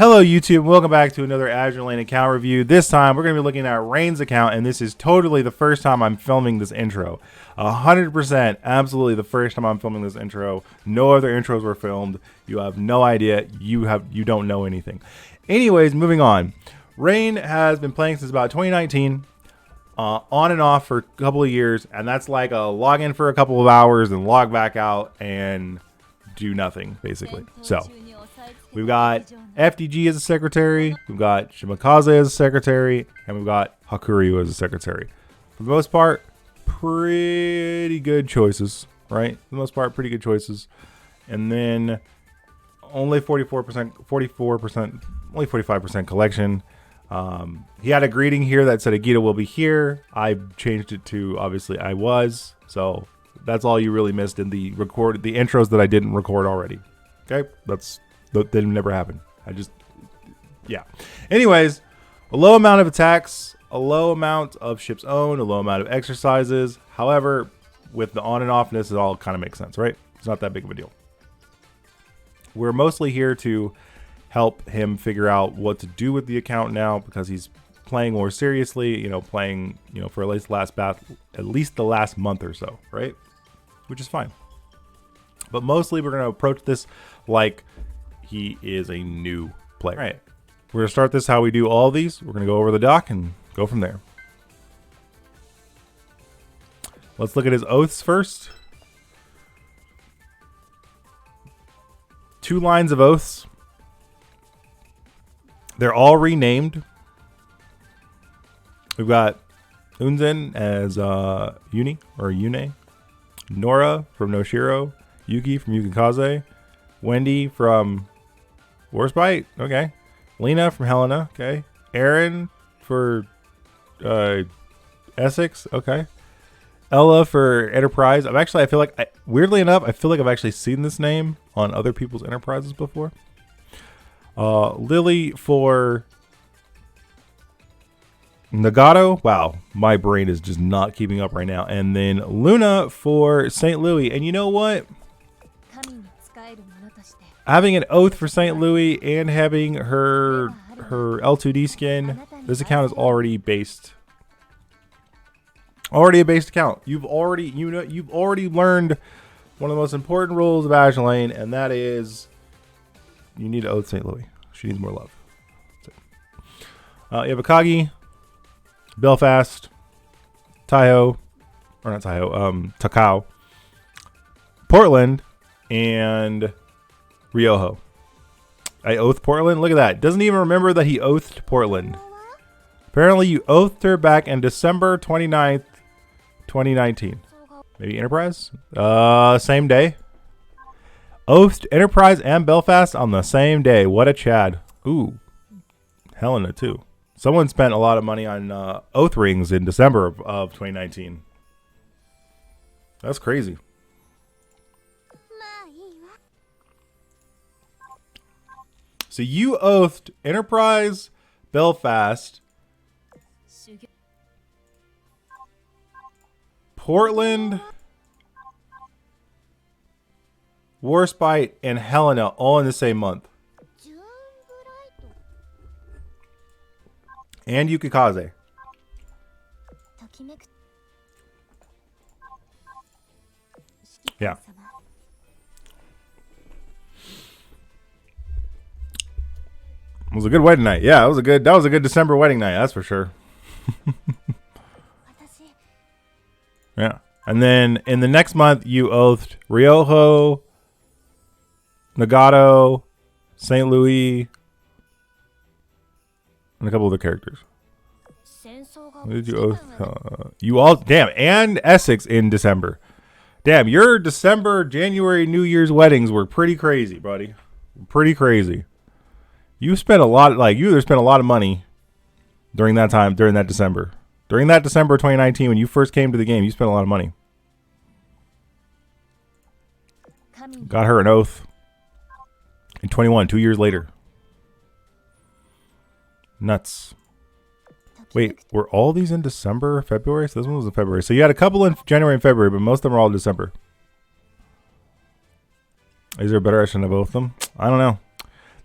Hello YouTube, welcome back to another Azur Lane account review. This time we're going to be looking at Rain's account, and this is totally the first time I'm filming this intro. 100% absolutely the first time I'm filming this intro. No other intros were filmed. You have no idea. You don't know anything. Anyways, moving on. Rain has been playing since about 2019, on and off for a couple of years, and that's like a log in for a couple of hours and log back out and do nothing basically. So we've got FDG as a secretary, we've got Shimakaze as a secretary, and we've got Hakuryu as a secretary. For the most part, pretty good choices, right? For the most part, pretty good choices. And then only 44%, only 45% collection. He had a greeting here that said Agita will be here. I changed it to obviously I was. So that's all you really missed in the intros that I didn't record already. Okay, that never happened. Yeah. Anyways, a low amount of attacks, a low amount of ships owned, a low amount of exercises. However, with the on and offness, it all kind of makes sense, right? It's not that big of a deal. We're mostly here to help him figure out what to do with the account now, because he's playing more seriously, playing, for at least the last month or so, right? Which is fine. But mostly we're going to approach this like he is a new player. All right. We're going to start this how we do all these. We're going to go over the doc and go from there. Let's look at his oaths first. 2 lines of oaths. They're all renamed. We've got Unzen as Uni or Yune, Nora from Noshiro, Yuki from Yukikaze, Wendy from Warspite, okay, Lena from Helena, okay, Aaron for Essex, okay, Ella for Enterprise. I feel like, weirdly enough, I feel like I've actually seen this name on other people's Enterprises before. Lily for Nagato. Wow, my brain is just not keeping up right now. And then Luna for St. Louis. And you know what? Having an oath for St. Louis and having her L2D skin, this account is already based. Already a based account. You've already learned one of the most important rules of Azur Lane, and that is you need to oath St. Louis. She needs more love. You have Akagi, Belfast, Takao, Portland, and Ryoho. I oathed Portland. Look at that. Doesn't even remember that he oathed Portland. Apparently you oathed her back in December 29th, 2019. Maybe Enterprise? Same day. Oathed Enterprise and Belfast on the same day. What a Chad. Ooh. Helena too. Someone spent a lot of money on oath rings in December of 2019. That's crazy. So you oathed Enterprise, Belfast, Portland, Warspite, and Helena all in the same month. And Yukikaze. Yeah. It was a good wedding night. Yeah, that was a good December wedding night, that's for sure. Yeah. And then in the next month you oathed Ryoho, Nagato, St. Louis, and a couple other characters. What did you oath? You all, damn, and Essex in December. Damn, your December, January, New Year's weddings were pretty crazy, buddy. Pretty crazy. You spent a lot, you either spent a lot of money during that time, during that December. During that December 2019, when you first came to the game, you spent a lot of money. Got her an oath in 21, 2 years later. Nuts. Wait, were all these in December, February? So this one was in February. So you had a couple in January and February, but most of them are all in December. Is there a better option of both of them? I don't know.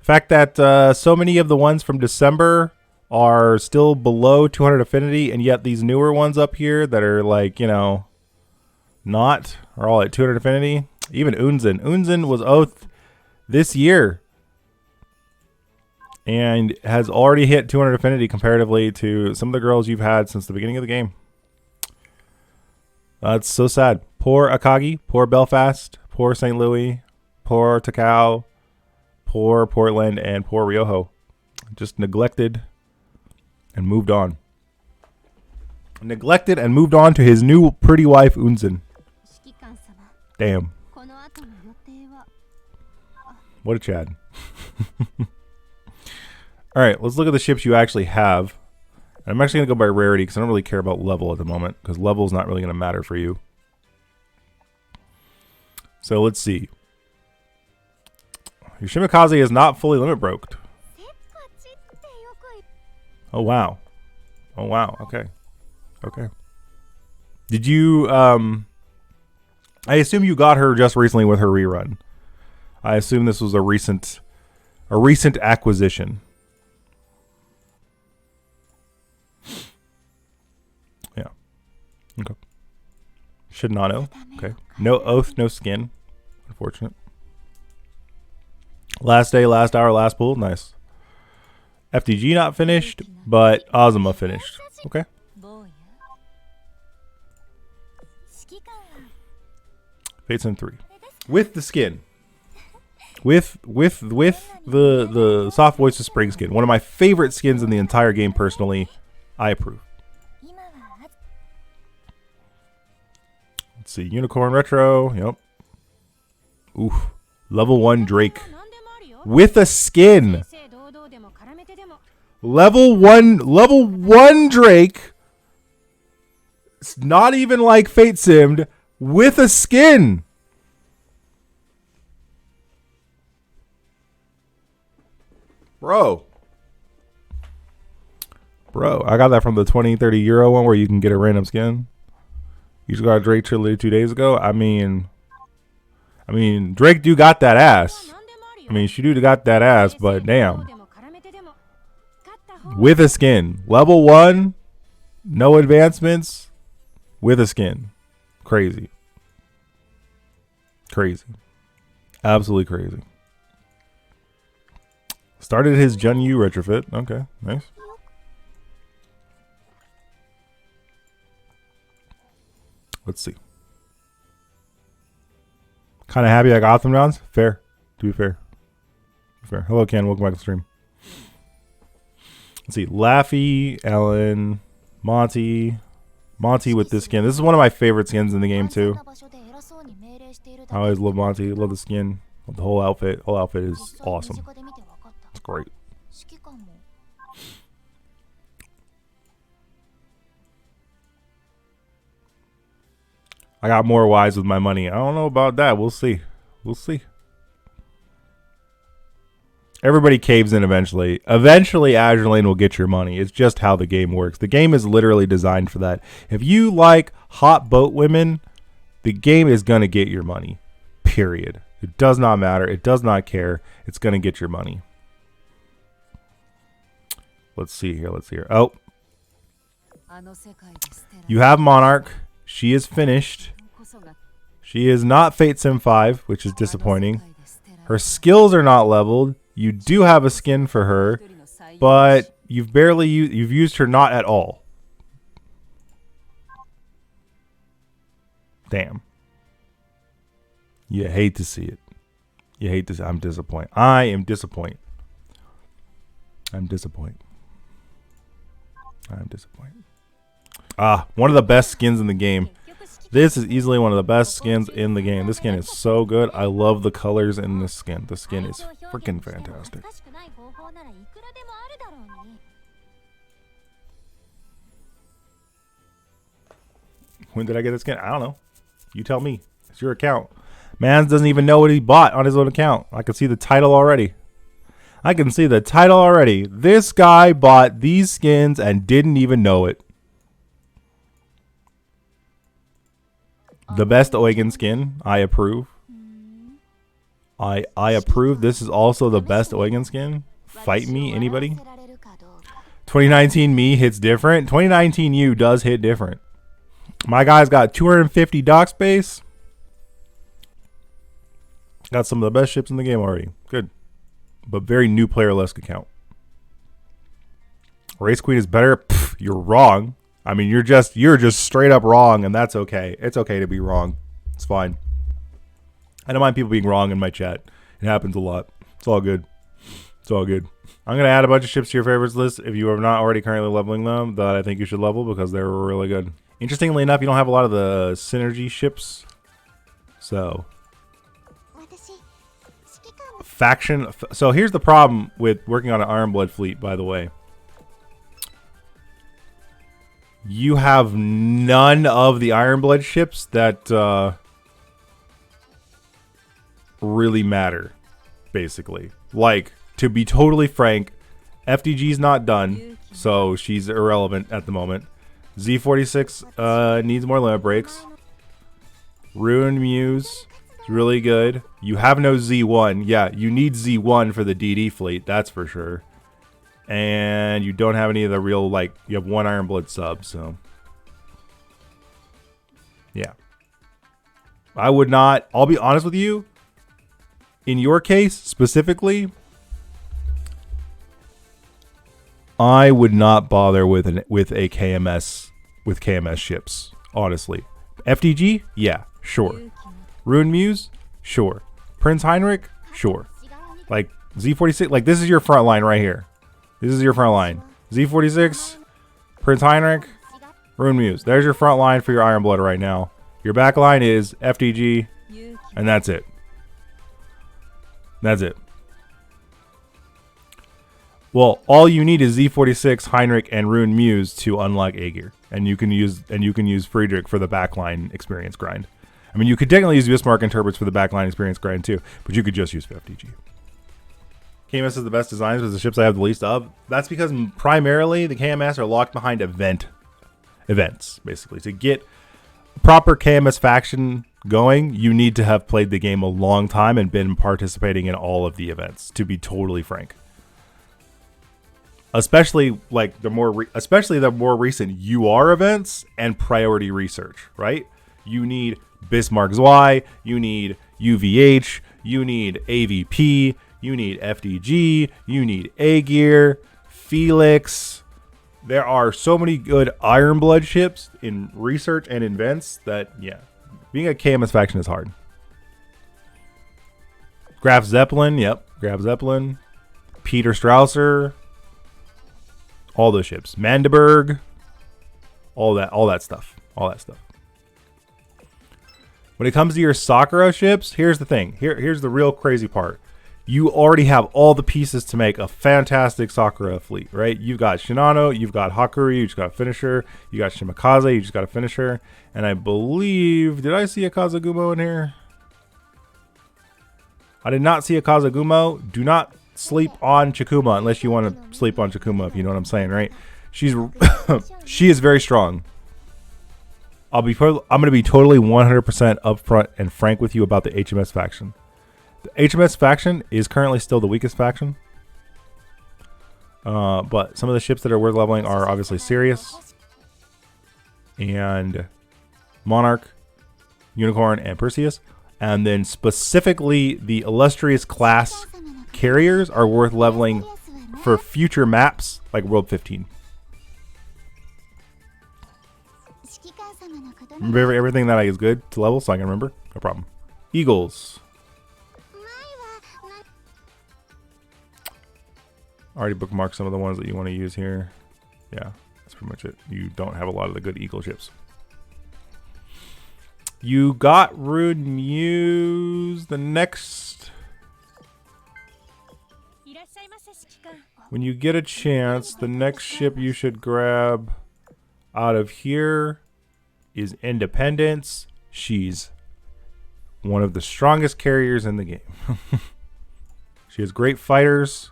fact that so many of the ones from December are still below 200 affinity, and yet these newer ones up here that are like, you know, not, are all at 200 affinity. Even Unzen. Unzen was oath this year and has already hit 200 affinity comparatively to some of the girls you've had since the beginning of the game. That's so sad. Poor Akagi, poor Belfast, poor St. Louis, poor Takao, poor Portland, and poor Ryoho. Just neglected and moved on. Neglected and moved on to his new pretty wife, Unzen. Damn. What a Chad. Alright, let's look at the ships you actually have. I'm actually going to go by rarity because I don't really care about level at the moment, because level is not really going to matter for you. So let's see. Your Shimikaze is not fully limit broked. Oh wow. Oh wow. Okay. Okay. Did you I assume you got her just recently with her rerun. I assume this was a recent acquisition. Yeah. Okay. Should not know. Okay. No oath, no skin. Unfortunate. Last day, last hour, last pool. Nice. FDG not finished, but Azuma finished. Okay. Fates in 3. With the skin. With the Soft Voices Spring skin. One of my favorite skins in the entire game personally. I approve. Let's see. Unicorn Retro. Yep. Oof. Level 1 Drake. With a skin. Level 1 Drake. It's not even like Fate Simmed. With a skin. Bro, I got that from the 20, 30 euro one where you can get a random skin. You just got a Drake trilogy 2 days ago. I mean, Drake do got that ass. I mean, she do got that ass, but damn. With a skin. Level 1, no advancements, with a skin. Crazy. Crazy. Absolutely crazy. Started his Jun Yu retrofit. Okay, nice. Let's see. Kind of happy I got them rounds. Fair. To be fair. Fair. Hello, Ken. Welcome back to the stream. Let's see. Laffy, Ellen, Monty. Monty with this skin. This is one of my favorite skins in the game, too. I always love Monty. Love the skin. Love the whole outfit. Whole outfit is awesome. It's great. I got more wise with my money. I don't know about that. We'll see. We'll see. Everybody caves in eventually. Eventually, Azur Lane will get your money. It's just how the game works. The game is literally designed for that. If you like hot boat women, the game is going to get your money. Period. It does not matter. It does not care. It's going to get your money. Let's see here. Let's see here. Oh. You have Monarch. She is finished. She is not Fate Sim 5, which is disappointing. Her skills are not leveled. You do have a skin for her, but you've used her not at all. Damn. You hate to see it. You hate to see. I'm disappointed. I am disappointed. I'm disappointed. I'm disappointed. Ah, one of the best skins in the game. This is easily one of the best skins in the game. This skin is so good. I love the colors in this skin. The skin is freaking fantastic. When did I get this skin? I don't know. You tell me. It's your account. Mans doesn't even know what he bought on his own account. I can see the title already. I can see the title already. This guy bought these skins and didn't even know it. The best Eugen skin. I approve. I approve. This is also the best Eugen skin. Fight me, anybody? 2019 me hits different. 2019 you does hit different. My guy's got 250 dock space. Got some of the best ships in the game already. Good. But very new player-less account. Race Queen is better. Pff, you're wrong. I mean, you're just straight up wrong, and that's okay. It's okay to be wrong. It's fine. I don't mind people being wrong in my chat. It happens a lot. It's all good. It's all good. I'm going to add a bunch of ships to your favorites list if you are not already currently leveling them that I think you should level because they're really good. Interestingly enough, you don't have a lot of the synergy ships. So, faction. So here's the problem with working on an Ironblood fleet, by the way. You have none of the Ironblood ships that really matter, basically. Like, to be totally frank, FDG's not done, so she's irrelevant at the moment. Z46 needs more limit breaks. Ruined Muse is really good. You have no Z1. Yeah, you need Z1 for the DD fleet, that's for sure. And you don't have any of the real, like, you have one Ironblood sub, so. Yeah. I would not, I'll be honest with you. In your case, specifically, I would not bother with a KMS, with KMS ships, honestly. FDG? Yeah, sure. Ruined Muse? Sure. Prince Heinrich? Sure. Like, Z46, like, this is your front line right here. This is your front line. Z46, Prince Heinrich, Ruined Muse. There's your front line for your Ironblood right now. Your back line is FDG, and that's it. That's it. Well, all you need is Z46, Heinrich, and Ruined Muse to unlock Aegir, and you can use Friedrich for the backline experience grind. I mean, you could technically use Bismarck and Turbits for the backline experience grind too, but you could just use FDG. KMS is the best designs with the ships I have the least of. That's because primarily the KMS are locked behind events, basically. To get proper KMS faction going, you need to have played the game a long time and been participating in all of the events, to be totally frank. Especially like the more recent UR events and priority research, right? You need Bismarck Zwei, you need UVH, you need AVP, you need FDG, you need Aegir, Felix. There are so many good Ironblood ships in research and events that, yeah, being a KMS faction is hard. Graf Zeppelin, yep, Graf Zeppelin. Peter Strausser. All those ships. Mandeberg. All that stuff. When it comes to your Sakura ships, here's the thing. Here's the real crazy part. You already have all the pieces to make a fantastic Sakura fleet, right? You've got Shinano, you've got Hakuryu, you just got a finisher, you got Shimakaze, you just got a finisher, and I believe, did I see a Kazagumo in here? I did not see a Kazagumo. Do not sleep on Chikuma unless you want to sleep on Chikuma, if you know what I'm saying, right? She is very strong. I'm going to be totally 100% upfront and frank with you about the HMS faction. The HMS faction is currently still the weakest faction. But some of the ships that are worth leveling are obviously Sirius and Monarch, Unicorn, and Perseus. And then specifically the illustrious class carriers are worth leveling for future maps like World 15. Remember everything that is good to level so I can remember? No problem. Eagles. Already bookmarked some of the ones that you want to use here. Yeah, that's pretty much it. You don't have a lot of the good Eagle ships. You got Ruined Muse. The next... When you get a chance, the next ship you should grab out of here is Independence. She's one of the strongest carriers in the game. She has great fighters,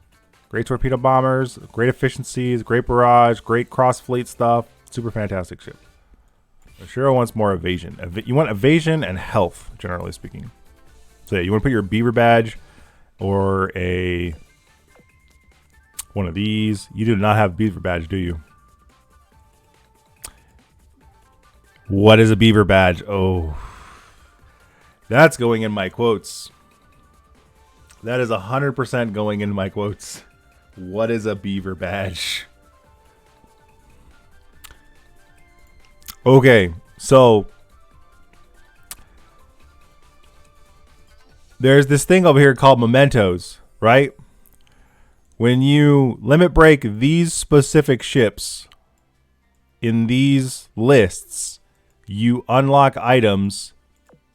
great torpedo bombers, great efficiencies, great barrage, great cross-fleet stuff. Super fantastic ship. Shiro wants more evasion. You want evasion and health, generally speaking. So you want to put your beaver badge or one of these. You do not have a beaver badge, do you? What is a beaver badge? Oh, that's going in my quotes. That is 100% going in my quotes. What is a beaver badge? Okay, so there's this thing over here called Momentos, right? When you limit break these specific ships in these lists, you unlock items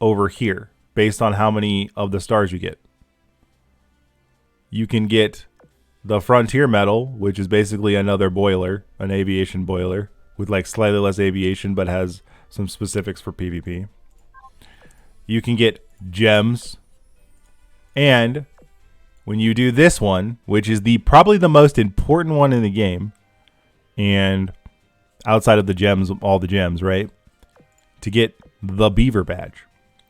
over here based on how many of the stars you get. You can get the Frontier Medal, which is basically another boiler, an aviation boiler, with like slightly less aviation but has some specifics for PvP. You can get gems. And when you do this one, which is probably the most important one in the game, and outside of the gems, all the gems, right? To get the Beaver Badge,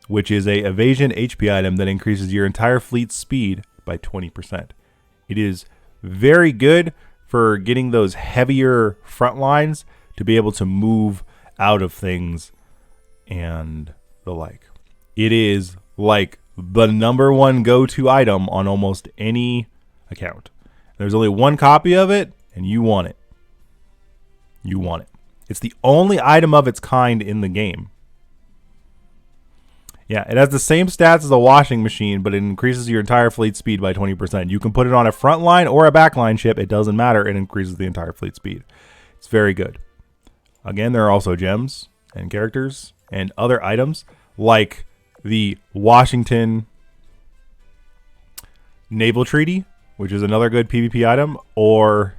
which is a evasion HP item that increases your entire fleet's speed by 20%. It is very good for getting those heavier front lines to be able to move out of things and the like. It is like the #1 go-to item on almost any account. There's only one copy of it, and you want it. You want it. It's the only item of its kind in the game. Yeah, it has the same stats as a washing machine, but it increases your entire fleet speed by 20%. You can put it on a front line or a backline ship. It doesn't matter. It increases the entire fleet speed. It's very good. Again, there are also gems and characters and other items like the Washington Naval Treaty, which is another good PvP item, or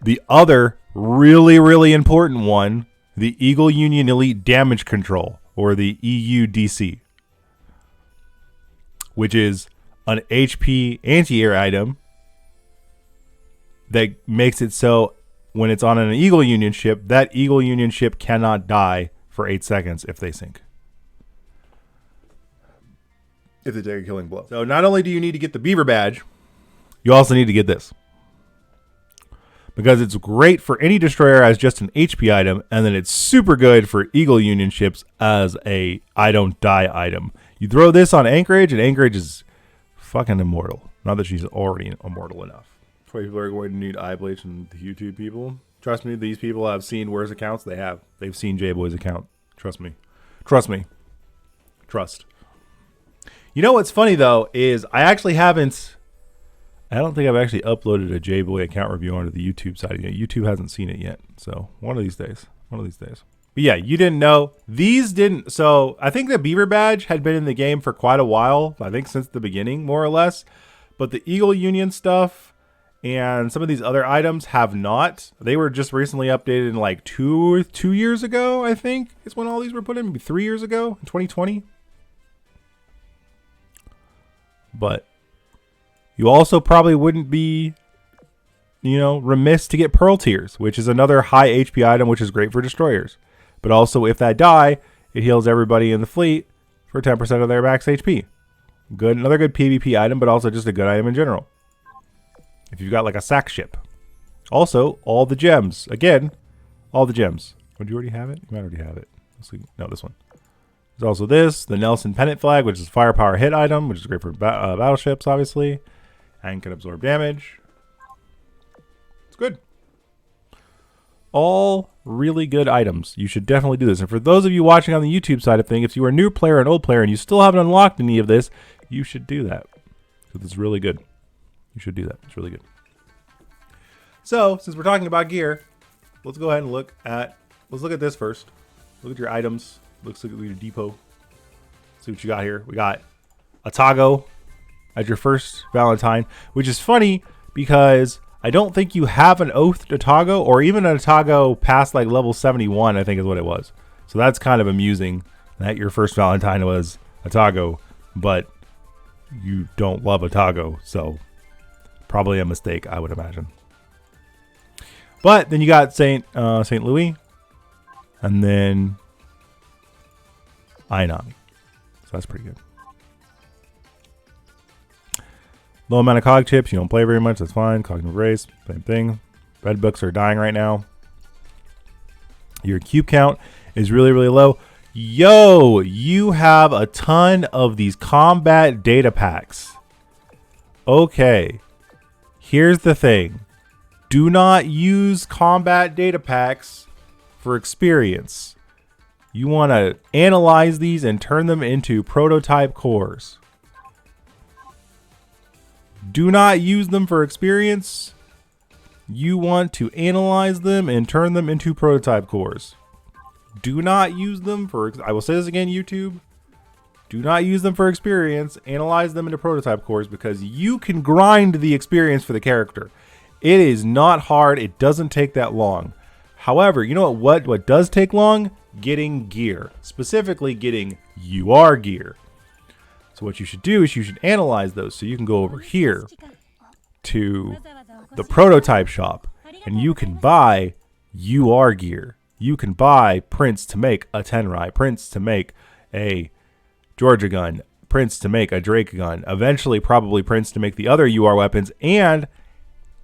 the other really, really important one, the Eagle Union Elite Damage Control, or the EUDC, which is an HP anti-air item that makes it so when it's on an Eagle Union ship, that Eagle Union ship cannot die for 8 seconds if they sink. If they take a killing blow. So not only do you need to get the Beaver Badge, you also need to get this. Because it's great for any destroyer as just an HP item, and then it's super good for Eagle Union ships as a I don't die item. You throw this on Anchorage, and Anchorage is fucking immortal. Not that she's already immortal enough. 20 people are going to need eye bleach and the YouTube people. Trust me, these people have seen Where's accounts. They have. They've seen J-Boy's account. Trust me. Trust me. Trust. You know what's funny, though, is I don't think I've actually uploaded a J-Boy account review onto the YouTube side yet. YouTube hasn't seen it yet. So one of these days. One of these days. But yeah, you didn't know. These didn't. So I think the Beaver Badge had been in the game for quite a while. I think since the beginning, more or less. But the Eagle Union stuff and some of these other items have not. They were just recently updated in like two years ago, I think, is when all these were put in. Maybe 3 years ago, in 2020. But you also probably wouldn't be, remiss to get Pearl Tears, which is another high HP item, which is great for destroyers. But also, if that die, it heals everybody in the fleet for 10% of their max HP. Another good PvP item, but also just a good item in general. If you've got like a sack ship. Also, all the gems. Again, all the gems. Would you already have it? You might already have it. Let's see. No, this one. There's also this, the Nelson Pennant Flag, which is a firepower hit item, which is great for battleships, obviously, and can absorb damage. It's good. All really good items. You should definitely do this. And for those of you watching on the YouTube side of things, if you are a new player and old player and you still haven't unlocked any of this, you should do that. Because it's really good. You should do that. It's really good. So, since we're talking about gear, let's go ahead and look at this first. Look at your items. Looks like your depot. See what you got here. We got a Tago as your first Valentine, which is funny because I don't think you have an Oath to Tago or even a Tago past like level 71, I think is what it was. So that's kind of amusing that your first Valentine was a Tago, but you don't love a Tago, so probably a mistake, I would imagine. But then you got St. Louis, and then Ainami. So that's pretty good. Low amount of cog chips. You don't play very much. That's fine. Cognitive race. Same thing. Red books are dying right now. Your cube count is really, really low. Yo, you have a ton of these combat data packs. Okay. Here's the thing. Do not use combat data packs for experience. You want to analyze these and turn them into prototype cores. Do not use them for experience. You want to analyze them and turn them into prototype cores. Do not use them for, I will say this again, YouTube. Do not use them for experience. Analyze them into prototype cores because you can grind the experience for the character. It is not hard. It doesn't take that long. However, you know what does take long? Getting gear. Specifically getting UR gear. So what you should do is you should analyze those. So you can go over here to the prototype shop and you can buy UR gear. You can buy prints to make a Tenrai, prints to make a Georgia gun, prints to make a Drake gun, eventually probably prints to make the other UR weapons. And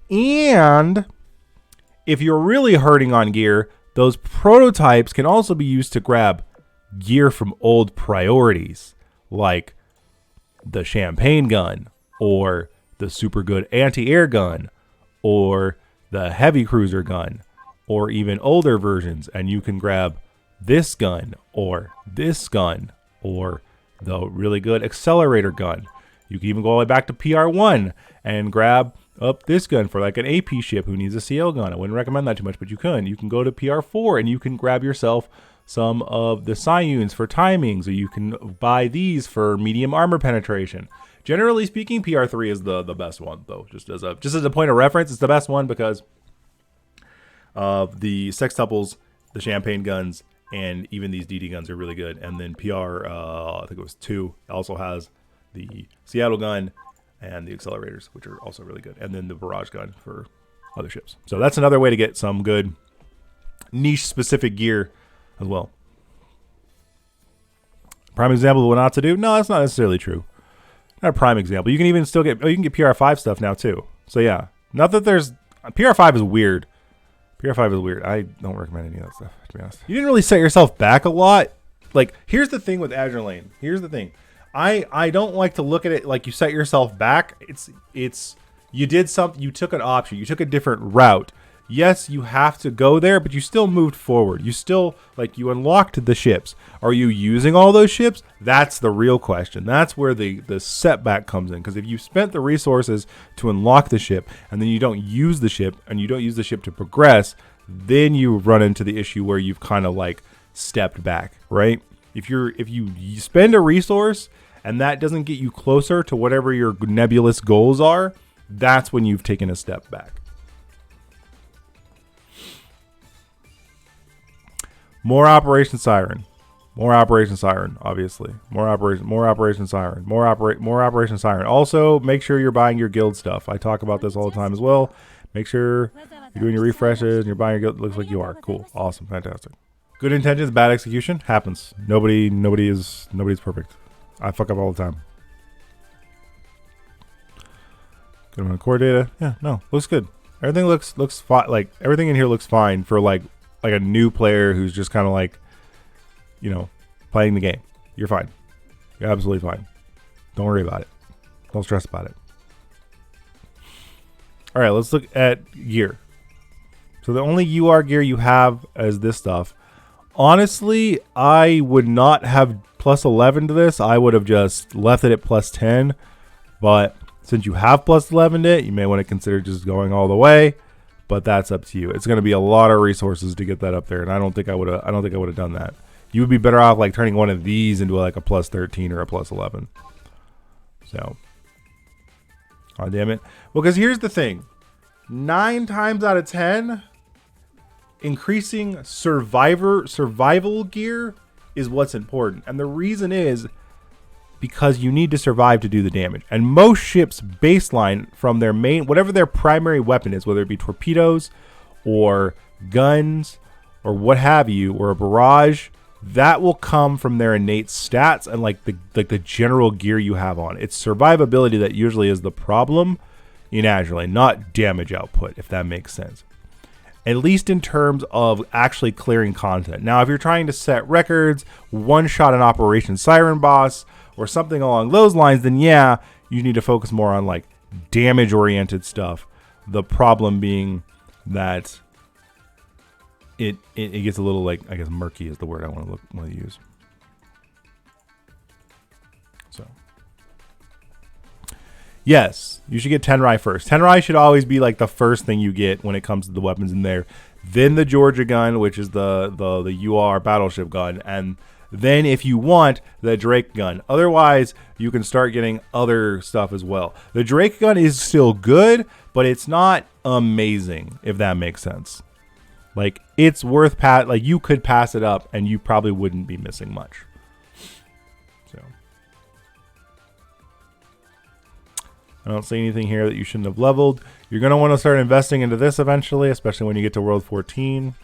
if you're really hurting on gear, those prototypes can also be used to grab gear from old priorities, like the champagne gun, or the super good anti-air gun, or the heavy cruiser gun, or even older versions. And you can grab this gun, or this gun, or the really good accelerator gun. You can even go all the way back to PR1 and grab up this gun for like an AP ship who needs a CL gun. I wouldn't recommend that too much, but you can. You can go to PR4 and you can grab yourself some of the Psyunes for timings, or you can buy these for medium armor penetration. Generally speaking, PR3 is the best one, though. Just as a point of reference, it's the best one because of the sextuples, the champagne guns, and even these DD guns are really good. And then PR, I think it was 2, also has the Seattle gun and the accelerators, which are also really good. And then the barrage gun for other ships. So that's another way to get some good niche specific gear as well. Prime example of what not to do? No, that's not necessarily true. Not a prime example. You can even still get, you can get PR5 stuff now too. So yeah, not that there's, PR5 is weird. PR5 is weird. I don't recommend any of that stuff, to be honest. You didn't really set yourself back a lot. Like, here's the thing with Azur Lane. Here's the thing. I don't like to look at it like you set yourself back. It's you did something, you took an option, you took a different route. Yes, you have to go there, but you still moved forward. You still, like, you unlocked the ships. Are you using all those ships? That's the real question. That's where the setback comes in. Because if you spent the resources to unlock the ship, and then you don't use the ship, and you don't use the ship to progress, then you run into the issue where you've kind of like stepped back, right? If you spend a resource and that doesn't get you closer to whatever your nebulous goals are, that's when you've taken a step back. More Operation Siren. More Operation Siren, obviously. More Operation Siren. More Operation Siren. Also, make sure you're buying your guild stuff. I talk about this all the time as well. Make sure you're doing your refreshes and you're buying your guild. Looks like you are. Cool. Awesome. Fantastic. Good intentions, bad execution. Happens. Nobody's perfect. I fuck up all the time. Good amount of core data. Yeah, no. Looks good. Everything looks fine. Like, everything in here looks fine for like a new player who's just kind of like, you know, playing the game. You're fine. You're absolutely fine. Don't worry about it. Don't stress about it. All right, let's look at gear. So the only UR gear you have is this stuff. Honestly, I would not have plus 11 to this. I would have just left it at plus 10. But since you have plus 11 it, you may want to consider just going all the way. But that's up to you. It's going to be a lot of resources to get that up there, and I don't think I would have done that. You would be better off like turning one of these into like a plus 13 or a plus 11. So, oh damn it. Well, because here's the thing: 9 times out of 10, increasing survival gear is what's important, and the reason is because you need to survive to do the damage. And most ships baseline from their main, whatever their primary weapon is, whether it be torpedoes or guns or what have you, or a barrage, that will come from their innate stats and like the general gear you have on. It's survivability that usually is the problem in Azur Lane, not damage output, if that makes sense. At least in terms of actually clearing content. Now, if you're trying to set records, one-shot an Operation Siren boss, or something along those lines, then yeah, you need to focus more on like damage-oriented stuff. The problem being that it gets a little like, I guess murky is the word I want to use. So yes, you should get Tenrai first. Tenrai should always be like the first thing you get when it comes to the weapons in there. Then the Georgia gun, which is the UR battleship gun, and then if you want the Drake gun. Otherwise, you can start getting other stuff as well. The Drake gun is still good, but it's not amazing, if that makes sense. Like, it's worth like you could pass it up and you probably wouldn't be missing much. So I don't see anything here that you shouldn't have leveled. You're going to want to start investing into this eventually, especially when you get to World 14.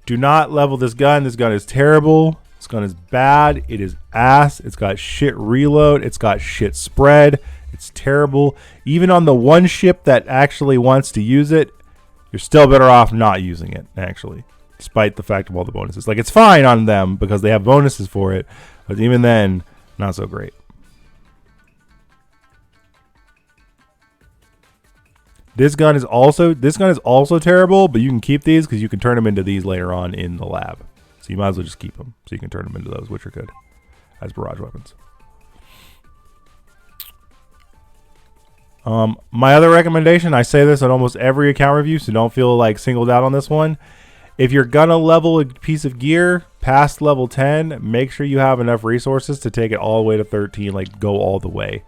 Do not level this gun. This gun is terrible. This gun is bad. It is ass. It's got shit reload. It's got shit spread. It's terrible. Even on the one ship that actually wants to use it, you're still better off not using it, actually, despite the fact of all the bonuses. Like, it's fine on them because they have bonuses for it, but even then, not so great. This gun is also terrible, but you can keep these because you can turn them into these later on in the lab. So you might as well just keep them so you can turn them into those, which are good as barrage weapons. My other recommendation, I say this on almost every account review, so don't feel like singled out on this one. If you're gonna level a piece of gear past level 10, make sure you have enough resources to take it all the way to 13, like go all the way.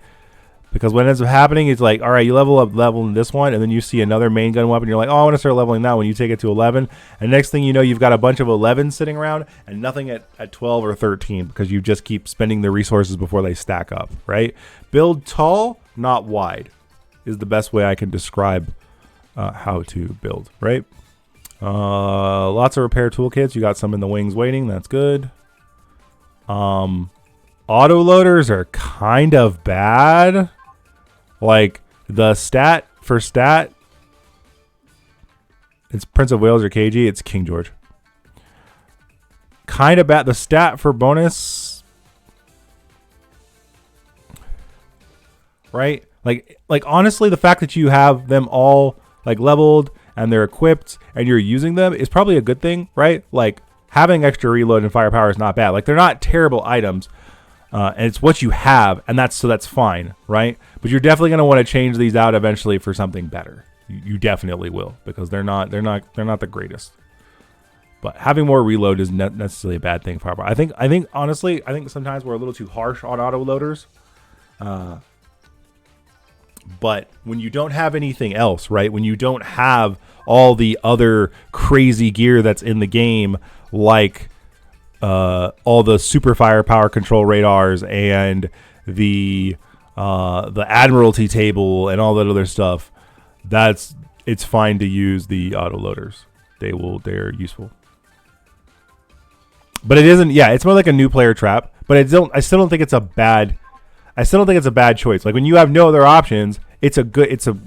Because what ends up happening is like, all right, you level in this one, and then you see another main gun weapon. You're like, oh, I want to start leveling that one. You take it to 11, and next thing you know, you've got a bunch of 11s sitting around and nothing at 12 or 13 because you just keep spending the resources before they stack up, right? Build tall, not wide, is the best way I can describe how to build, right? Lots of repair toolkits. You got some in the wings waiting. That's good. Auto loaders are kind of bad. Like the stat, it's Prince of Wales or KG. It's King George. Kind of bad. The stat for bonus, right? Like honestly, the fact that you have them all like leveled and they're equipped and you're using them is probably a good thing, right? Like having extra reload and firepower is not bad. Like they're not terrible items. And it's what you have, and that's fine, right? But you're definitely going to want to change these out eventually for something better. You definitely will, because they're not the greatest. But having more reload is not necessarily a bad thing. Firepower. I think honestly, sometimes we're a little too harsh on auto loaders. But when you don't have anything else, right? When you don't have all the other crazy gear that's in the game, like all the super firepower control radars and the admiralty table and all that other stuff, it's fine to use the auto loaders. They're useful. But it isn't. Yeah, it's more like a new player trap. But I still don't think it's a bad choice. Like when you have no other options, it's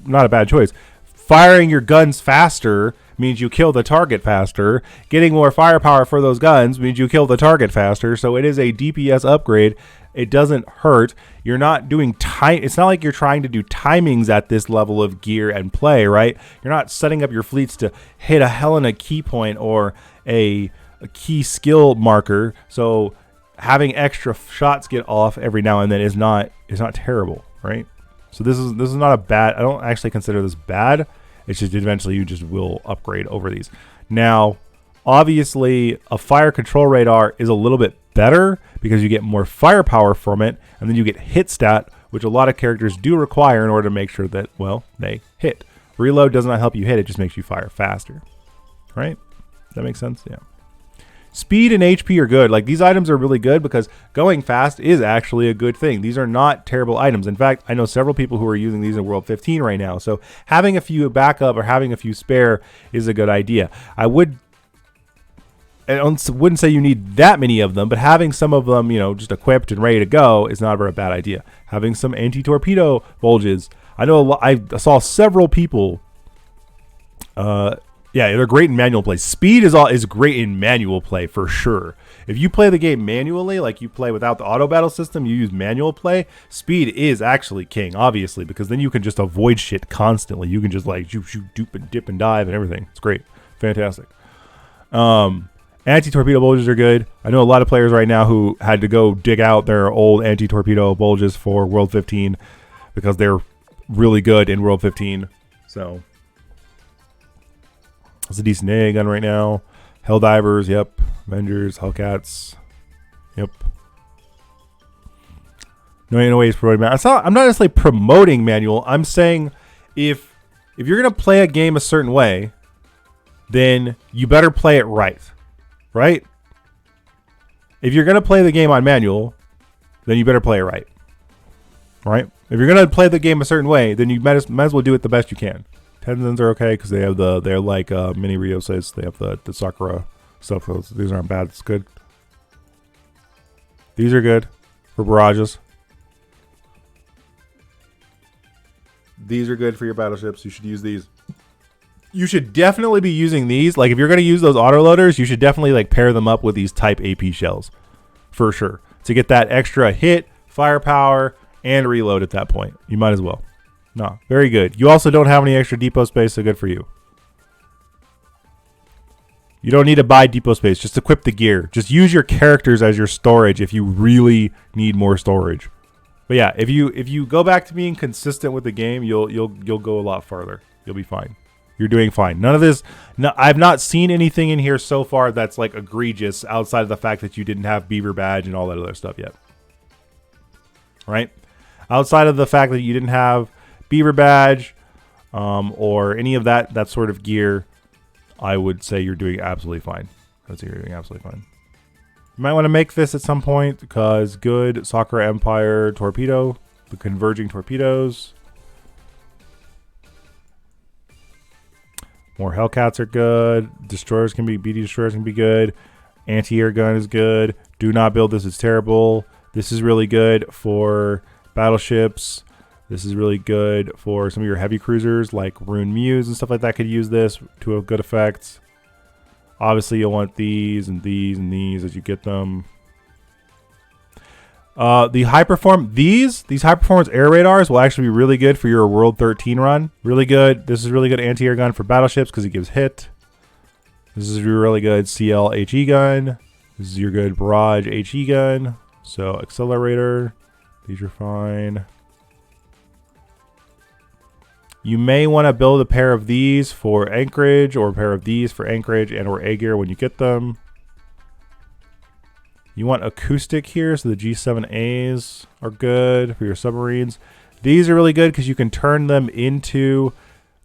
not a bad choice. Firing your guns faster means you kill the target faster. Getting more firepower for those guns means you kill the target faster. So it is a DPS upgrade. It doesn't hurt. You're not doing time. It's not like you're trying to do timings at this level of gear and play, right? You're not setting up your fleets to hit a Helena key point or a key skill marker. So having extra shots get off every now and then is not terrible, right? So this is not a bad. I don't actually consider this bad. It's just eventually you just will upgrade over these. Now, obviously, a fire control radar is a little bit better because you get more firepower from it, and then you get hit stat, which a lot of characters do require in order to make sure that, well, they hit. Reload does not help you hit, it just makes you fire faster. Right? Does that make sense? Yeah. Speed and HP are good. Like, these items are really good because going fast is actually a good thing. These are not terrible items. In fact, I know several people who are using these in World 15 right now. So having a few backup or having a few spare is a good idea. wouldn't say you need that many of them, but having some of them, just equipped and ready to go is not a bad idea. Having some anti-torpedo bulges. I know I saw several people. Yeah, they're great in manual play. Speed is great in manual play for sure. If you play the game manually, like you play without the auto battle system, you use manual play, speed is actually king, obviously, because then you can just avoid shit constantly. You can just like shoot, dupe, and dip and dive and everything. It's great. Fantastic. Anti-torpedo bulges are good. I know a lot of players right now who had to go dig out their old anti-torpedo bulges for World 15 because they're really good in World 15. So it's a decent AA gun right now. Helldivers, yep. Avengers, Hellcats, yep. No ways promoting manual. I'm not necessarily promoting manual. I'm saying if you're gonna play a game a certain way, then you better play it right. Right? If you're gonna play the game on manual, then you better play it right. Right? If you're gonna play the game a certain way, then you might as well do it the best you can. Tenzins are okay because they're like mini Ryosei's. They have the Sakura stuff. These aren't bad. It's good. These are good for barrages. These are good for your battleships. You should use these. You should definitely be using these. Like if you're gonna use those autoloaders, you should definitely like pair them up with these type AP shells, for sure, to get that extra hit, firepower, and reload at that point. You might as well. No, very good. You also don't have any extra depot space, so good for you. You don't need to buy depot space. Just equip the gear. Just use your characters as your storage if you really need more storage. But yeah, if you go back to being consistent with the game, you'll go a lot farther. You'll be fine. You're doing fine. None of this. No, I've not seen anything in here so far that's like egregious outside of the fact that you didn't have Beaver Badge and all that other stuff yet. Right? Outside of the fact that you didn't have Beaver Badge or any of that sort of gear, I would say you're doing absolutely fine. I would say you're doing absolutely fine. You might want to make this at some point because good Sakura Empire torpedo, the converging torpedoes. More Hellcats are good. Destroyers can be, BD destroyers can be good. Anti-air gun is good. Do not build this, it's terrible. This is really good for battleships. This is really good for some of your heavy cruisers like Rune Muse and stuff like that could use this to a good effect. Obviously, you'll want these and these and these as you get them. These high performance air radars will actually be really good for your World 13 run. Really good. This is really good anti-air gun for battleships because it gives hit. This is your really good CL HE gun. This is your good barrage HE gun. So accelerator. These are fine. You may want to build a pair of these for Anchorage or a pair of these for Anchorage and or A-Gear when you get them. You want acoustic here, so the G7As are good for your submarines. These are really good because you can turn them into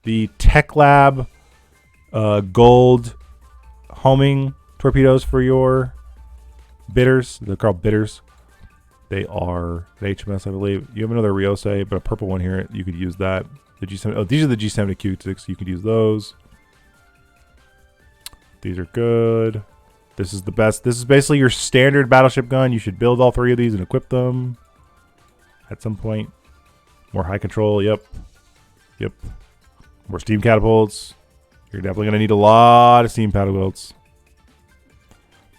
the Tech Lab gold homing torpedoes for your bitters. They're called bitters. They are the HMS, I believe. You have another Ryosei, but a purple one here. You could use that. The G7. Oh, these are the G70Q6. You could use those. These are good. This is the best. This is basically your standard battleship gun. You should build all three of these and equip them at some point. More high control. Yep. Yep. More steam catapults. You're definitely going to need a lot of steam catapults.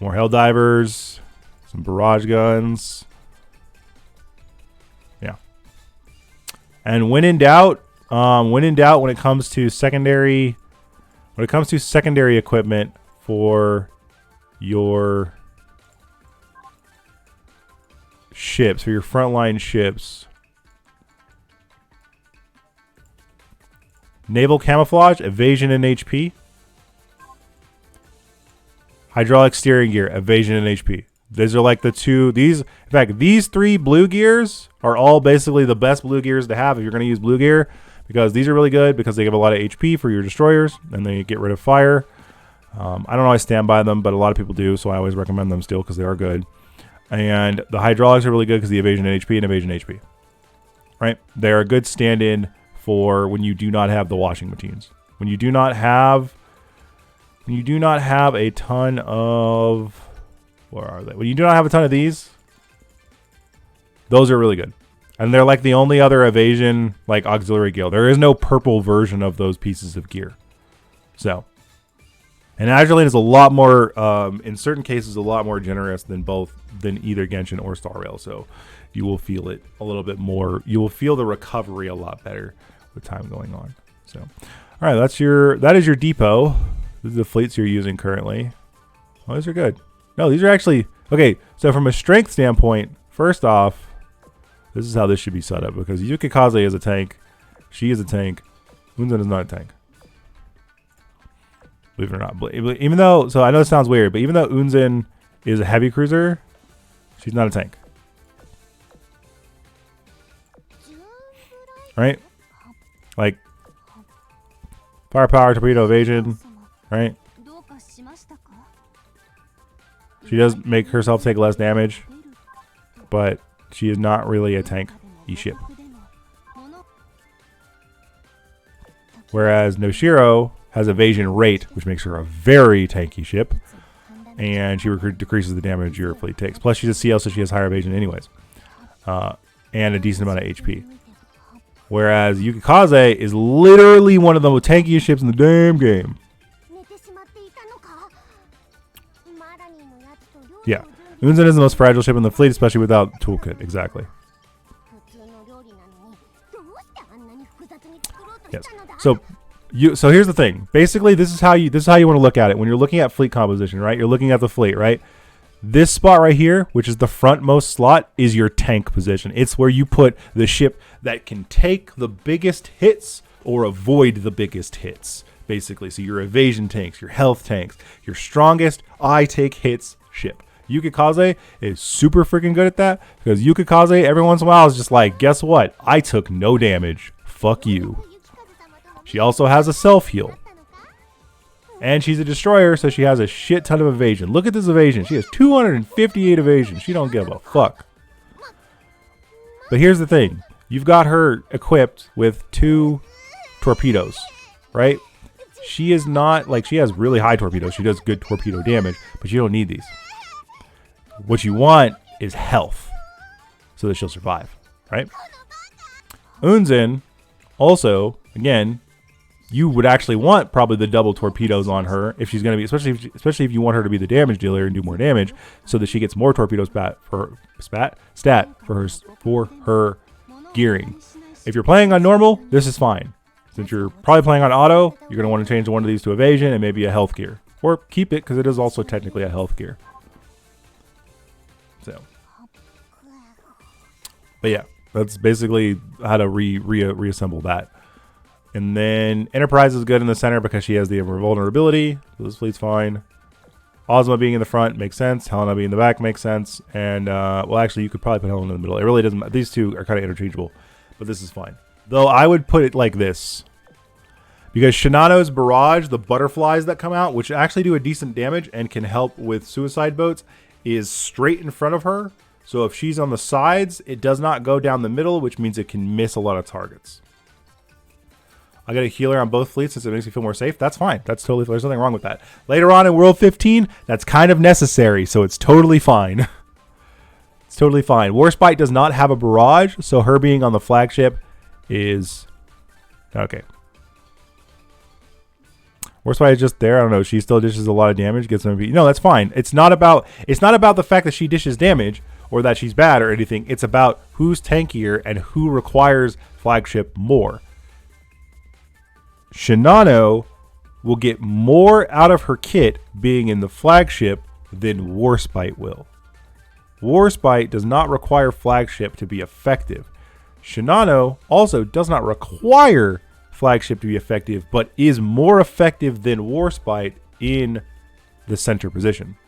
More Helldivers. Some barrage guns. Yeah. And when in doubt, when it comes to secondary equipment for your ships, for your frontline ships, naval camouflage, evasion, and HP. Hydraulic steering gear, evasion, and HP. These are like the two. In fact, these three blue gears are all basically the best blue gears to have if you're going to use blue gear, because these are really good because they give a lot of HP for your destroyers and they get rid of fire. I don't always stand by them, but a lot of people do, so I always recommend them still because they are good. And the hydraulics are really good because the evasion and HP and evasion HP. Right? They are a good stand-in for when you do not have the washing machines. When you do not have You do not have a ton of... Where are they? When you do not have a ton of these, those are really good. And they're like the only other evasion like auxiliary gear. There is no purple version of those pieces of gear. So, and Azur is a lot more, in certain cases, a lot more generous than either Genshin or Star Rail. So you will feel it a little bit more. You will feel the recovery a lot better with time going on. So, all right, that is your depot. These are the fleets you're using currently. Oh, these are good. No, these are actually, okay, so from a strength standpoint, first off, this is how this should be set up, because Yukikaze is a tank. She is a tank. Unzen is not a tank. Believe it or not. Even though, so I know this sounds weird, but even though Unzen is a heavy cruiser, she's not a tank. Right? Like, firepower, torpedo, evasion, right? She does make herself take less damage, but she is not really a tank-y ship. Whereas Noshiro has evasion rate, which makes her a very tanky ship, and she decreases the damage your fleet takes. Plus, she's a CL, so she has higher evasion anyways, and a decent amount of HP. Whereas Yukikaze is literally one of the most tankiest ships in the damn game. Yeah. Unzen is the most fragile ship in the fleet, especially without toolkit. Exactly. Yes. So here's the thing. Basically, this is how you want to look at it when you're looking at fleet composition, right? You're looking at the fleet, right? This spot right here, which is the frontmost slot, is your tank position. It's where you put the ship that can take the biggest hits or avoid the biggest hits, basically. So your evasion tanks, your health tanks, your strongest I take hits ship. Yukikaze is super freaking good at that, because Yukikaze every once in a while is just like, guess what? I took no damage. Fuck you. She also has a self-heal. And she's a destroyer, so she has a shit ton of evasion. Look at this evasion. She has 258 evasion. She don't give a fuck. But here's the thing. You've got her equipped with 2 torpedoes, right? She is not, like, she has really high torpedoes. She does good torpedo damage, but you don't need these. What you want is health, so that she'll survive, right? Unzen, also, again, you would actually want probably the double torpedoes on her if she's going to be, especially if you want her to be the damage dealer and do more damage, so that she gets more torpedoes stat for her gearing. If you're playing on normal, this is fine. Since you're probably playing on auto, you're going to want to change one of these to evasion and maybe a health gear, or keep it because it is also technically a health gear. So, but yeah, that's basically how to reassemble that. And then Enterprise is good in the center because she has the vulnerability. So this fleet's fine. Ozma being in the front makes sense. Helena being in the back makes sense. And, well, actually, you could probably put Helena in the middle. It really doesn't. These two are kind of interchangeable, but this is fine. Though I would put it like this. Because Shinano's barrage, the butterflies that come out, which actually do a decent damage and can help with suicide boats, is straight in front of her. So if she's on the sides, it does not go down the middle, which means it can miss a lot of targets. I got a healer on both fleets since it makes me feel more safe. That's fine. That's totally, there's nothing wrong with that. Later on in World 15, that's kind of necessary, so it's totally fine. It's totally fine. Warspite does not have a barrage, so her being on the flagship is okay. Warspite is just there. I don't know. She still dishes a lot of damage. Gets some. No, that's fine. It's not about the fact that she dishes damage or that she's bad or anything. It's about who's tankier and who requires flagship more. Shinano will get more out of her kit being in the flagship than Warspite will. Warspite does not require flagship to be effective. Shinano also does not require flagship to be effective, but is more effective than Warspite in the center position.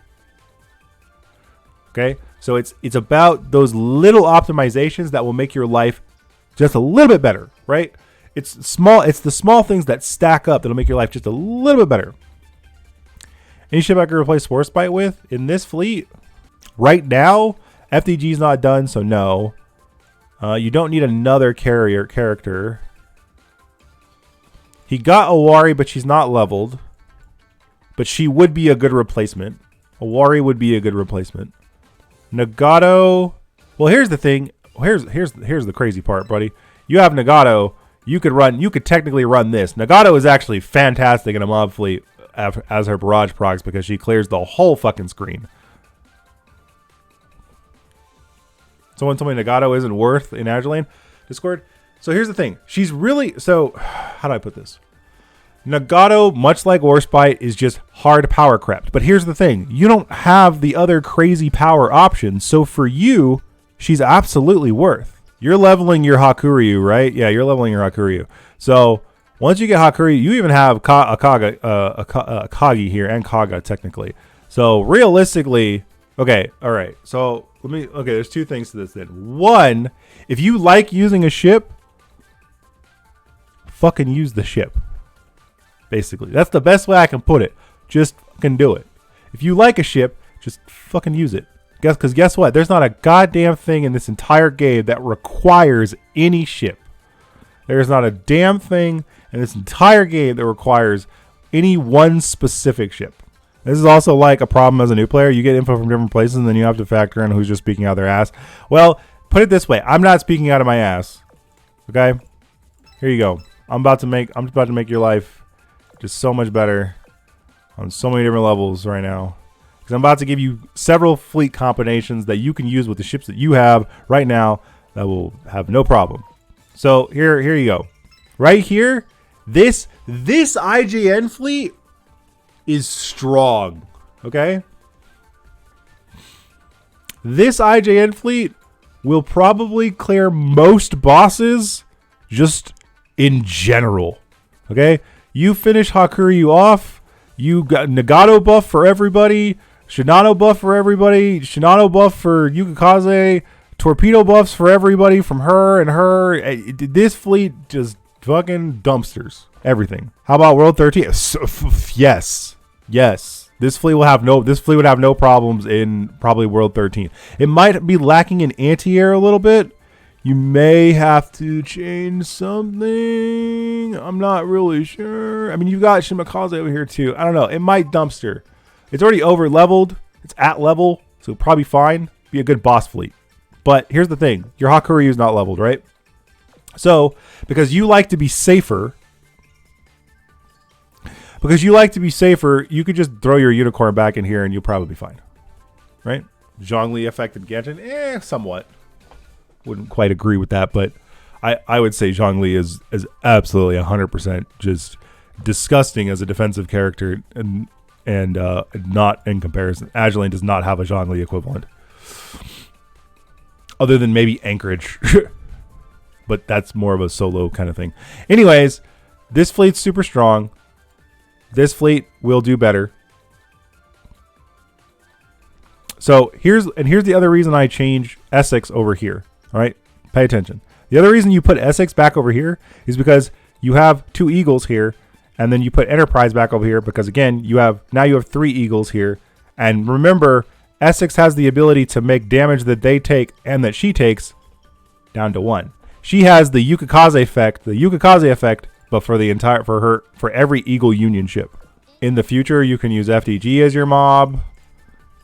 Okay? So it's about those little optimizations that will make your life just a little bit better, right? It's the small things that stack up that'll make your life just a little bit better. Any ship I could replace Warspite with in this fleet? Right now, FDG is not done, so no. You don't need another character. He got Owari, but she's not leveled. but she would be a good replacement. Awari would be a good replacement. Nagato. Well, here's the thing. Here's the crazy part, buddy. You have Nagato. You could technically run this. Nagato is actually fantastic in a mob fleet as her barrage procs because she clears the whole fucking screen. Someone told me Nagato isn't worth in Azur Discord. So here's the thing. She's really... So, how do I put this? Nagato, much like Warspite, is just hard power crept. But here's the thing. You don't have the other crazy power options. So for you, she's absolutely worth. You're leveling your Hakuryu, right? Yeah, you're leveling your Hakuryu. So once you get Hakuryu, you even have Kagi here and Kaga, technically. So realistically... Okay, all right. So there's two things to this then. One, if you like using a ship, fucking use the ship. Basically, that's the best way I can put it. Just fucking do it. If you like a ship, just fucking use it. Because guess what? There's not a goddamn thing in this entire game that requires any ship. There's not a damn thing in this entire game that requires any one specific ship. This is also like a problem as a new player. You get info from different places, and then you have to factor in who's just speaking out of their ass. Well, put it this way: I'm not speaking out of my ass. Okay, here you go. I'm about to make your life just so much better on so many different levels right now. Because I'm about to give you several fleet combinations that you can use with the ships that you have right now that will have no problem. So here you go. Right here, this IJN fleet is strong, okay? This IJN fleet will probably clear most bosses just in general, okay? You finish Hakuryu off, you got Nagato buff for everybody, Shinano buff for everybody, Shinano buff for Yukikaze, torpedo buffs for everybody from her and her. This fleet just fucking dumpsters everything. How about World 13? Yes. This fleet would have no problems in probably World 13. It might be lacking in anti-air a little bit. You may have to change something. I'm not really sure. I mean, you got Shimakaze over here too. I don't know. It might dumpster. It's already over leveled. It's at level, so probably fine. Be a good boss fleet. But here's the thing. Your Hakuryu is not leveled, right? So, because you like to be safer, you could just throw your unicorn back in here and you'll probably be fine. Right? Zhongli affected Genshin? Somewhat. Wouldn't quite agree with that, but I would say Zhongli is absolutely 100% just disgusting as a defensive character and not in comparison. Azur does not have a Zhongli equivalent. Other than maybe Anchorage. But that's more of a solo kind of thing. Anyways, this fleet's super strong. This fleet will do better. So here's the other reason I change Essex over here. All right, pay attention. The other reason you put Essex back over here is because you have 2 eagles here, and then you put Enterprise back over here because again you have 3 eagles here. And remember, Essex has the ability to make damage that they take and that she takes down to 1. She has the Yukikaze effect, but for every Eagle Union ship. In the future, you can use FDG as your mob,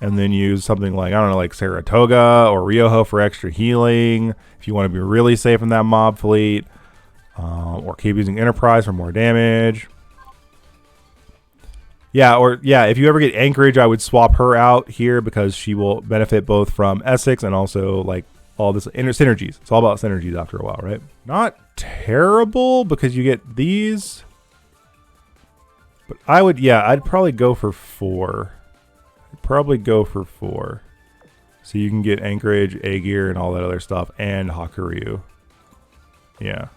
and then use something like, I don't know, like Saratoga or Ryoho for extra healing, if you want to be really safe in that mob fleet, or keep using Enterprise for more damage. If you ever get Anchorage, I would swap her out here because she will benefit both from Essex and also like all this synergies. It's all about synergies after a while, right? Not terrible because you get these. But I'd probably go for 4. So you can get Anchorage, A-Gear, and all that other stuff, and Hakuryu. Yeah,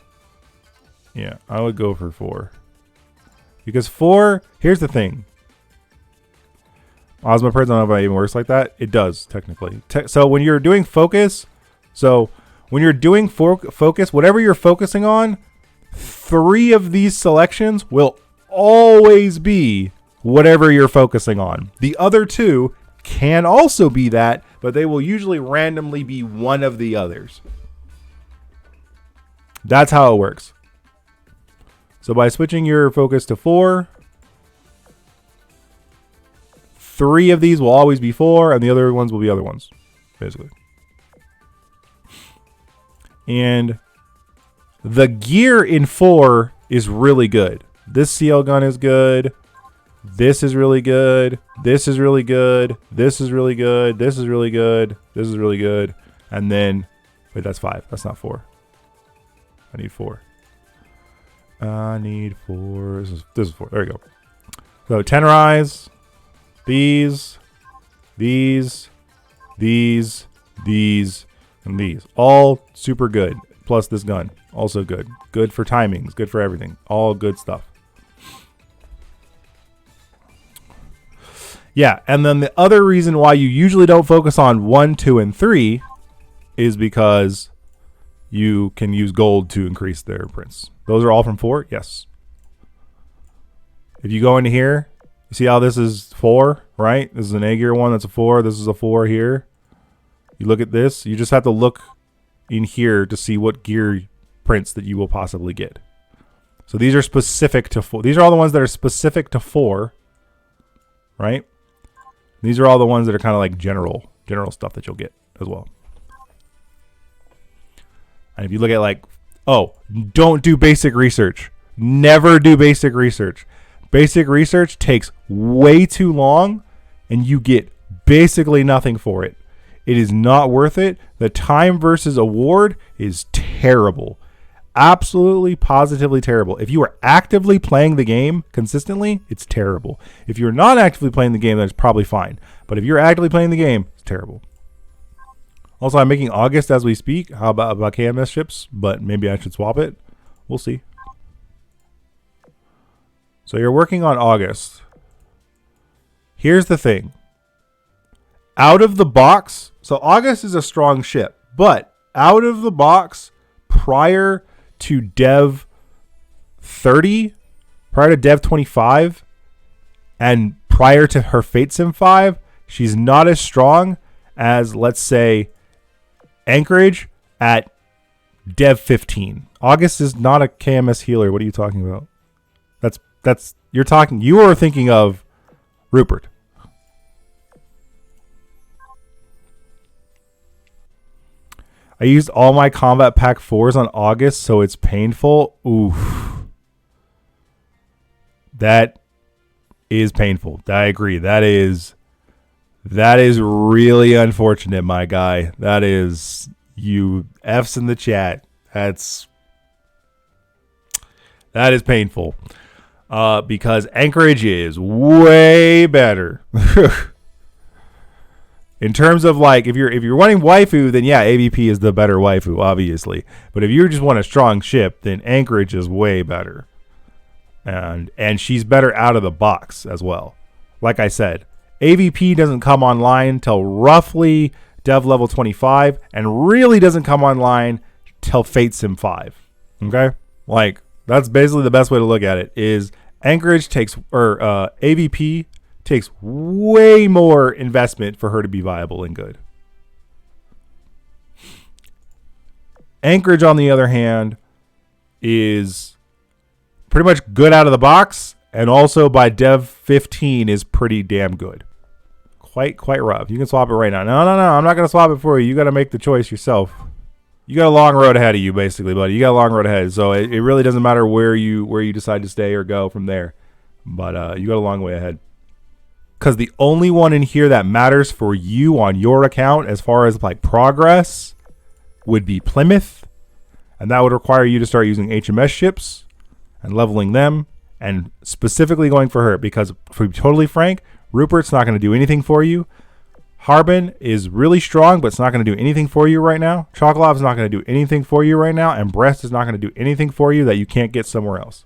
I would go for 4. Because 4, here's the thing. Ozma Prince, I don't know if it even works like that. It does, technically. So when you're doing focus, whatever you're focusing on, 3 of these selections will always be whatever you're focusing on. The other 2 can also be that, but they will usually randomly be one of the others. That's how it works. So by switching your focus to 4, 3 of these will always be 4, and the other ones will be other ones, basically. And the gear in 4 is really good. This CL gun is good. This is really good. This is really good. This is really good. This is really good. This is really good. And then, wait, that's 5. That's not 4. I need 4. I need 4. This is 4. There we go. So tenderize. These, and these. All super good. Plus this gun. Also good. Good for timings. Good for everything. All good stuff. Yeah, and then the other reason why you usually don't focus on 1, 2, and 3 is because you can use gold to increase their prints. Those are all from 4? Yes. If you go into here, you see how this is 4, right? This is an A gear one, that's a 4. This is a 4 here. You look at this, you just have to look in here to see what gear prints that you will possibly get. So these are specific to 4. These are all the ones that are specific to 4, right? These are all the ones that are kind of like general stuff that you'll get as well. And if you look at like, oh, don't do basic research. Never do basic research. Basic research takes way too long and you get basically nothing for it. It is not worth it. The time versus award is terrible. Absolutely, positively terrible. If you are actively playing the game consistently, it's terrible. If you're not actively playing the game, that's probably fine. But if you're actively playing the game, it's terrible. Also, I'm making August as we speak. How about KMS ships? But maybe I should swap it. We'll see. So you're working on August. Here's the thing. Out of the box, so August is a strong ship, but out of the box, prior to Dev 30, prior to Dev 25, and prior to her Fate Sim 5, she's not as strong as, let's say, Anchorage at Dev 15. August is not a KMS healer. What are you talking about? You are thinking of Rupert. I used all my combat pack 4s on August, so it's painful. Oof. That is painful. I agree. That is really unfortunate, my guy. That is, you F's in the chat. That is painful. Because Anchorage is way better. In terms of like, if you're wanting waifu, then yeah, AVP is the better waifu, obviously. But if you just want a strong ship, then Anchorage is way better. And she's better out of the box as well. Like I said, AVP doesn't come online till roughly Dev level 25, and really doesn't come online till Fate Sim 5. Okay? Like, that's basically the best way to look at it, is Anchorage takes, or AVP takes way more investment for her to be viable and good. Anchorage, on the other hand, is pretty much good out of the box, and also by Dev 15 is pretty damn good. Quite rough. You can swap it right now. No, I'm not going to swap it for you. You got to make the choice yourself. You got a long road ahead of you, basically, buddy. You got a long road ahead, so it really doesn't matter where you decide to stay or go from there. But you got a long way ahead. Because the only one in here that matters for you on your account as far as like progress would be Plymouth. And that would require you to start using HMS ships and leveling them. And specifically going for her. Because to be totally frank, Rupert's not going to do anything for you. Harbin is really strong, but it's not going to do anything for you right now. Chocolov's not going to do anything for you right now. And Brest is not going to do anything for you that you can't get somewhere else.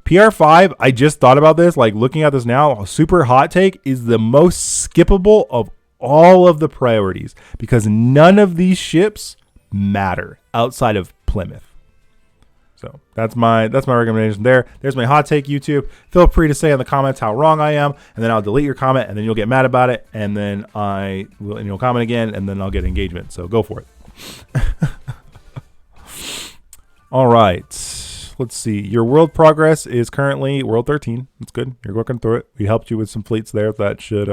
PR5, I just thought about this, like looking at this now, super hot take, is the most skippable of all of the priorities because none of these ships matter outside of Plymouth. So that's my recommendation there. There's my hot take, YouTube. Feel free to say in the comments how wrong I am, and then I'll delete your comment, and then you'll get mad about it, and then you'll comment again, and then I'll get engagement. So go for it. All right. let's see. Your world progress is currently world 13. That's good. You're working through it. We helped you with some fleets there. That should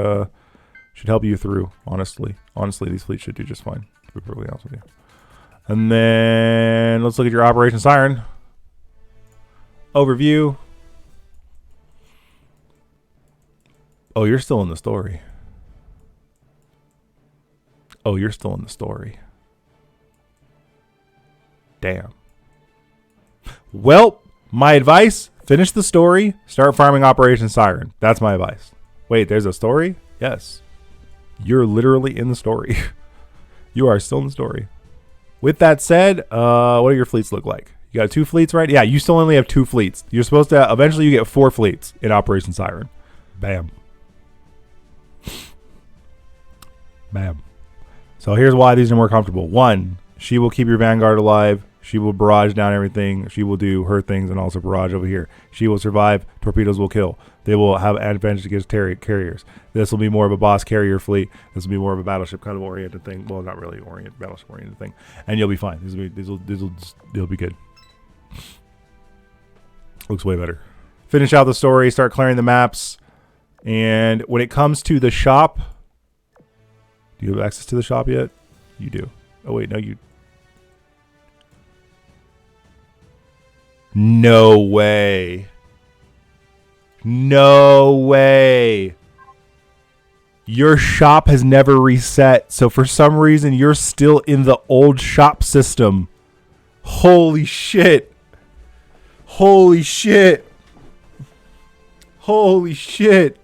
help you through, honestly. Honestly, these fleets should do just fine, to be perfectly honest with you. And then let's look at your Operation Siren. Overview. Oh, you're still in the story. Oh, you're still in the story. Damn. Well, my advice, finish the story, start farming Operation Siren. That's my advice. Wait, there's a story? Yes. You're literally in the story. You are still in the story. With that said, what do your fleets look like? You got 2 fleets, right? Yeah, you still only have 2 fleets. You're supposed to, eventually you get 4 fleets in Operation Siren. Bam. Bam. So here's why these are more comfortable. 1, she will keep your Vanguard alive. She will barrage down everything. She will do her things and also barrage over here. She will survive. Torpedoes will kill. They will have advantage against carriers. This will be more of a boss carrier fleet. This will be more of a battleship kind of oriented thing. Well, not really battleship oriented thing. And you'll be fine. They'll be good. Looks way better. Finish out the story. Start clearing the maps. And when it comes to the shop, do you have access to the shop yet? You do. Oh wait, no, you. No way. No way. Your shop has never reset. So for some reason, you're still in the old shop system. Holy shit. Holy shit. Holy shit.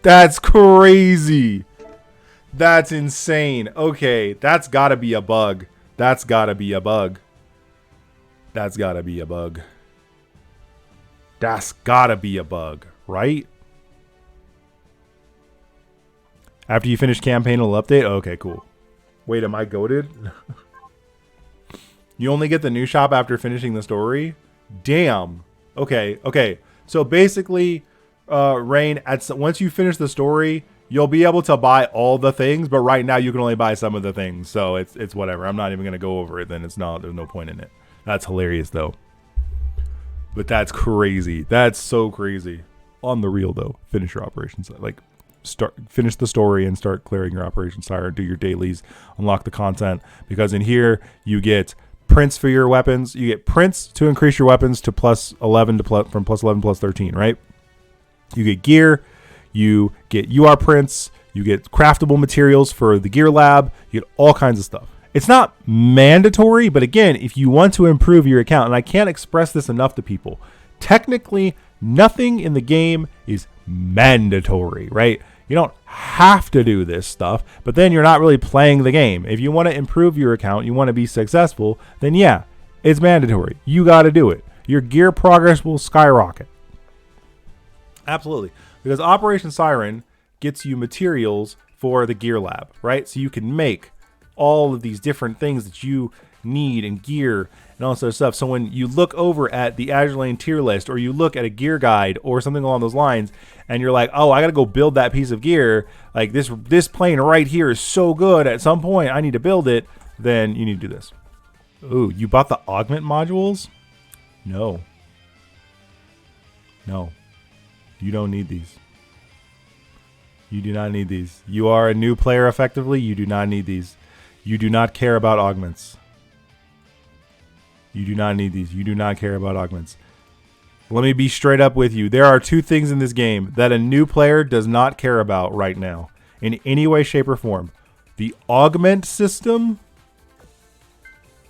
That's crazy. That's insane. Okay, that's gotta be a bug. That's gotta be a bug. That's gotta be a bug. That's gotta be a bug, right? After you finish campaign, it'll update? Okay, cool. Wait, am I goated? You only get the new shop after finishing the story? Damn. Okay, okay. So basically, Rain, once you finish the story, you'll be able to buy all the things, but right now you can only buy some of the things. So it's whatever. I'm not even going to go over it then. There's no point in it. That's hilarious though. But that's crazy. That's so crazy. On the real though, finish your operations. Like finish the story and start clearing your Operation Siren, do your dailies, unlock the content, because in here you get prints for your weapons. You get prints to increase your weapons to plus 11 from plus 11 plus 13, right? You get gear, you get UR prints, you get craftable materials for the gear lab, you get all kinds of stuff. It's not mandatory, but again, if you want to improve your account, and I can't express this enough to people, technically nothing in the game is mandatory, right? You don't have to do this stuff, but then you're not really playing the game. If you want to improve your account, you want to be successful, then yeah, it's mandatory. You got to do it. Your gear progress will skyrocket. Absolutely. Because Operation Siren gets you materials for the gear lab, right? So you can make all of these different things that you need and gear and all sorts of stuff. So when you look over at the Azur Lane tier list, or you look at a gear guide or something along those lines, and you're like, oh, I got to go build that piece of gear. Like this plane right here is so good. At some point, I need to build it. Then you need to do this. Ooh, you bought the augment modules? No. No. You don't need these. You do not need these. You are a new player effectively. You do not need these. You do not care about augments. You do not need these. You do not care about augments. Let me be straight up with you. There are 2 things in this game that a new player does not care about right now in any way, shape, or form. The augment system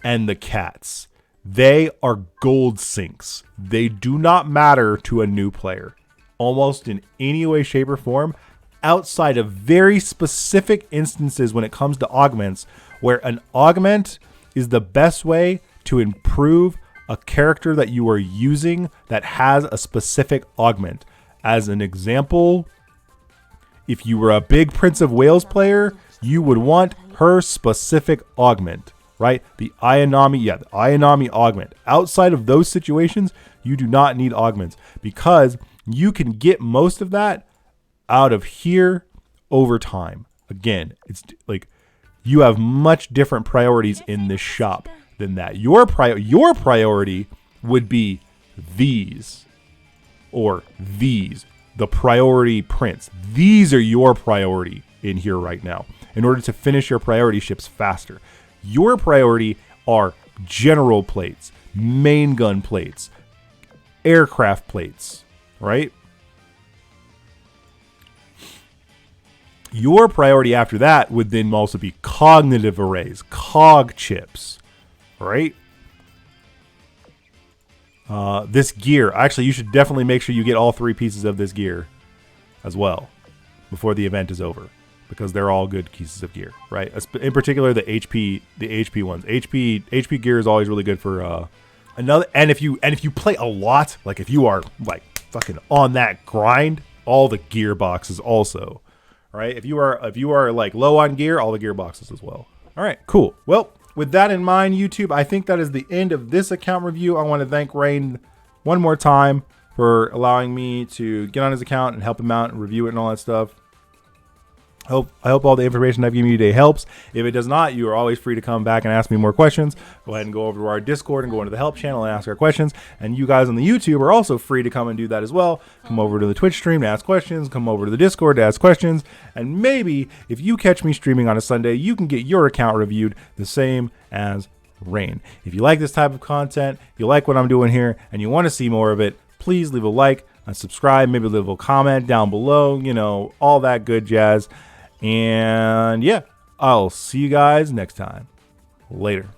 and the cats. They are gold sinks. They do not matter to a new player. Almost in any way, shape, or form, outside of very specific instances when it comes to augments, where an augment is the best way to improve a character that you are using that has a specific augment. As an example, if you were a big Prince of Wales player, you would want her specific augment, right? The Ayanami augment. Outside of those situations, you do not need augments, because you can get most of that out of here over time. Again, it's like you have much different priorities in this shop than that. Your priority would be these or these, the priority prints. These are your priority in here right now in order to finish your priority ships faster. Your priority are general plates, main gun plates, aircraft plates, right? Your priority after that would then also be cognitive arrays, cog chips, right? This gear, actually, you should definitely make sure you get all 3 pieces of this gear as well before the event is over, because they're all good pieces of gear, right? In particular, the HP ones. HP gear is always really good for another. And if you play a lot, like if you are like fucking on that grind, all the gear boxes also, right? If you are like low on gear, all the gear boxes as well. All right, cool. Well, with that in mind, YouTube, I think that is the end of this account review. I want to thank Regn one more time for allowing me to get on his account and help him out and review it and all that stuff. I hope all the information I've given you today helps. If it does not, you are always free to come back and ask me more questions. Go ahead and go over to our Discord and go into the help channel and ask our questions. And you guys on the YouTube are also free to come and do that as well. Come over to the Twitch stream to ask questions. Come over to the Discord to ask questions. And maybe if you catch me streaming on a Sunday, you can get your account reviewed the same as Regn. If you like this type of content, if you like what I'm doing here, and you want to see more of it, please leave a like and subscribe. Maybe leave a comment down below. You know, all that good jazz. And yeah, I'll see you guys next time. Later.